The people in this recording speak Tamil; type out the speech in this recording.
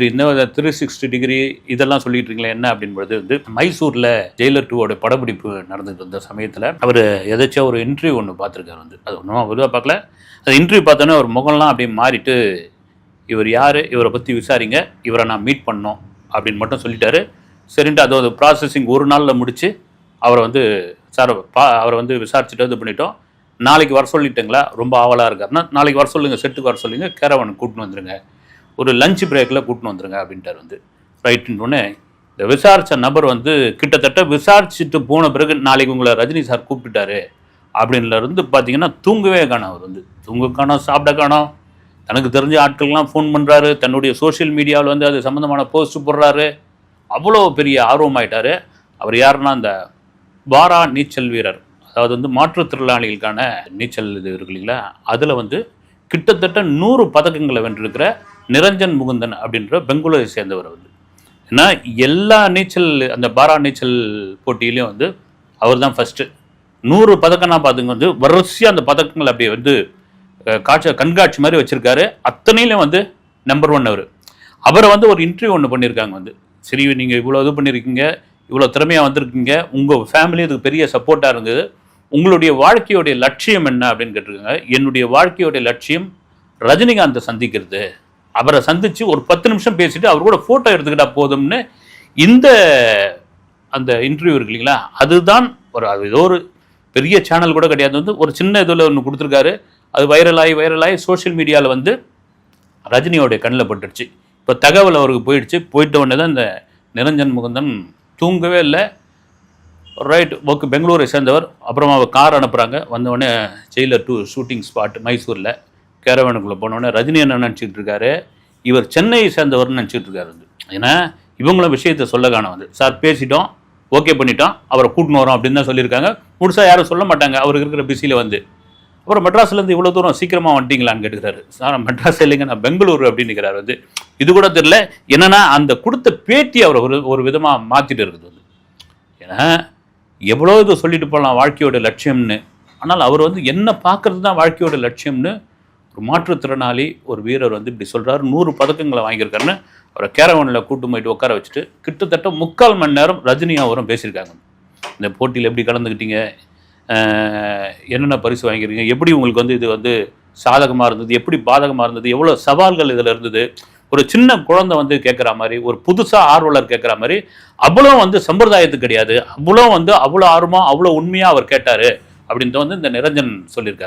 இந்த 360 டிகிரி இதெல்லாம் சொல்லிட்டு இருக்கீங்களா என்ன அப்படின்றது வந்து மைசூரில் ஜெயிலர் 2 படப்பிடிப்பு நடந்துட்டு இருந்த சமயத்தில் அவர் எதாச்சும் ஒரு இன்டர்வியூ ஒன்று பார்த்துருக்காரு வந்து. அது ஒன்றும் பொதுவாக பார்க்கல. அது இன்டர்வியூ பார்த்தோன்னே ஒரு முகம்லாம் அப்படியே மாறிட்டு, இவர் யார், இவரை பற்றி விசாரிங்க, இவரை நான் மீட் பண்ணோம் அப்படின்னு மட்டும் சொல்லிட்டாரு. சரின்ட்டு அது ஒரு ப்ராசஸிங் ஒரு நாளில் முடித்து அவரை வந்து அவரை வந்து விசாரிச்சுட்டு இது பண்ணிட்டோம். நாளைக்கு வர சொல்லிட்டேங்களா, ரொம்ப ஆவலாக இருக்காருன்னா நாளைக்கு வர சொல்லுங்கள், செட்டுக்கு வர சொல்லுங்கள், கேரவனுக்கு கூட்டின்னு வந்துடுங்க, ஒரு லஞ்ச் பிரேக்கில் கூட்டின்னு வந்துருங்க அப்படின்ட்டார் வந்து. ரைட்டுன்னு இந்த விசாரித்த நபர் வந்து கிட்டத்தட்ட விசாரிச்சுட்டு போன பிறகு நாளைக்கு உங்களை ரஜினி சார் கூப்பிட்டுட்டாரு அப்படின்லேருந்து பார்த்தீங்கன்னா தூங்கவே காணோம். அவர் வந்து தூங்க காணோம், சாப்பிட காணோம், தனக்கு தெரிஞ்ச ஆட்கள்லாம் ஃபோன் பண்ணுறாரு, தன்னுடைய சோஷியல் மீடியாவில் வந்து அது சம்மந்தமான போஸ்ட் போடுறாரு. அவ்வளோ பெரிய ஆர்வமாயிட்டார். அவர் யாருன்னா அந்த பாரா நீச்சல் வீரர், அதாவது வந்து மாற்றுத்திறனாளிகளுக்கான நீச்சல் இது இருக்கு இல்லைங்களா, அதில் வந்து கிட்டத்தட்ட 100 பதக்கங்களை வென்றிருக்கிற நிரஞ்சன் முகுந்தன் அப்படின்ற பெங்களூரை சேர்ந்தவர் வந்து. ஏன்னா எல்லா நீச்சல் அந்த பாரா நீச்சல் போட்டியிலையும் வந்து அவர் தான் ஃபஸ்ட்டு. 100 பதக்கம்னா பார்த்துங்க வந்து வரிசையாக அந்த பதக்கங்கள் அப்படியே வந்து கண்காட்சி மாதிரி வச்சுருக்காரு. அத்தனையிலும் வந்து நம்பர் 1 அவர். அவரை வந்து ஒரு இன்டர்வியூ ஒன்று பண்ணியிருக்காங்க வந்து. சரி, நீங்கள் இவ்வளோ இது பண்ணியிருக்கீங்க, இவ்வளோ திறமையாக வந்திருக்கீங்க, உங்கள் ஃபேமிலி இதுக்கு பெரிய சப்போர்ட்டாக இருந்தது, உங்களுடைய வாழ்க்கையோடைய லட்சியம் என்ன அப்படின்னு கேட்டிருக்காங்க. என்னுடைய வாழ்க்கையோடைய லட்சியம் ரஜினிகாந்தை சந்திக்கிறது, அவரை சந்தித்து ஒரு 10 நிமிஷம் பேசிட்டு அவர் கூட ஃபோட்டோ எடுத்துக்கிட்டா போதும்னு இந்த அந்த இன்டர்வியூ இருக்கு இல்லைங்களா, அதுதான் அது ஏதோ ஒரு பெரிய சேனல் கூட கிடையாது வந்து, ஒரு சின்ன இதில் ஒன்று கொடுத்துருக்காரு. அது வைரலாகி சோஷியல் மீடியாவில் வந்து ரஜினியோடைய கண்ணில் பட்டுடுச்சு. இப்போ தகவல் அவருக்கு போயிட்ட உடனே தான் இந்த நிரஞ்சன் முகுந்தன் தூங்கவே இல்லை. ரைட், ஓகே, பெங்களூரை சேர்ந்தவர். அப்புறமா அவர் கார் அனுப்புகிறாங்க. வந்தவுடனே ஜெயிலர் 2 ஷூட்டிங் ஸ்பாட் மைசூரில் கேரவனுக்குள்ளே போனோடனே ரஜினி என்ன நினச்சிக்கிட்டு இருக்காரு, இவர் சென்னையை சேர்ந்தவர்னு நினச்சிட்டு இருக்காரு வந்து. ஏன்னா இவங்களும் விஷயத்தை சொல்ல காண வந்து, சார் பேசிட்டோம், ஓகே பண்ணிட்டோம், அவரை கூட்டின்னு வரோம் அப்படின்னு தான் சொல்லியிருக்காங்க. முழுசாக யாரும் சொல்ல மாட்டாங்க அவருக்கு இருக்கிற பிஸியில் வந்து. அப்புறம் மெட்ராஸ்லேருந்து இவ்வளோ தூரம் சீக்கிரமாக வந்துட்டீங்களான்னு கேட்டுக்கிறாரு. சார் மெட்ராஸ் இல்லைங்க, நான் பெங்களூரு அப்படின்னு இருக்கிறார் வந்து. இது கூட தெரியல என்னென்னா அந்த கொடுத்த பேட்டி அவர் ஒரு விதமாக மாற்றிட்டு இருக்குது வந்து. ஏன்னா எவ்வளோ இது சொல்லிட்டு போகலாம் வாழ்க்கையோட லட்சியம்னு, ஆனால் அவர் வந்து என்ன பார்க்குறது தான் வாழ்க்கையோட லட்சியம்னு ஒரு மாற்றுத்திறனாளி ஒரு வீரர் வந்து இப்படி சொல்கிறார். 100 பதக்கங்களை வாங்கியிருக்காருன்னு அவரை கேரவனில் கூட்டு போயிட்டு உட்கார வச்சுட்டு கிட்டத்தட்ட 3/4 மணி நேரம் ரஜினியும் அவரும் பேசியிருக்காங்க. இந்த போட்டியில் எப்படி கலந்துக்கிட்டீங்க, என்னென்ன பரிசு வாங்கிக்கிறீங்க, எப்படி உங்களுக்கு வந்து இது வந்து சாதகமாக இருந்தது, எப்படி பாதகமாக இருந்தது, எவ்வளோ சவால்கள் இதில் இருந்தது, ஒரு சின்ன குழந்தை வந்து கேட்குற மாதிரி, ஒரு புதுசாக ஆர்வலர் கேட்குற மாதிரி, அவ்வளோ வந்து சம்பிரதாயத்துக்கு கிடையாது, அவ்வளோ வந்து அவ்வளோ ஆர்வமாக அவ்வளோ உண்மையாக அவர் கேட்டார் அப்படின்ட்டு வந்து இந்த நிரஞ்சன் சொல்லியிருக்காரு.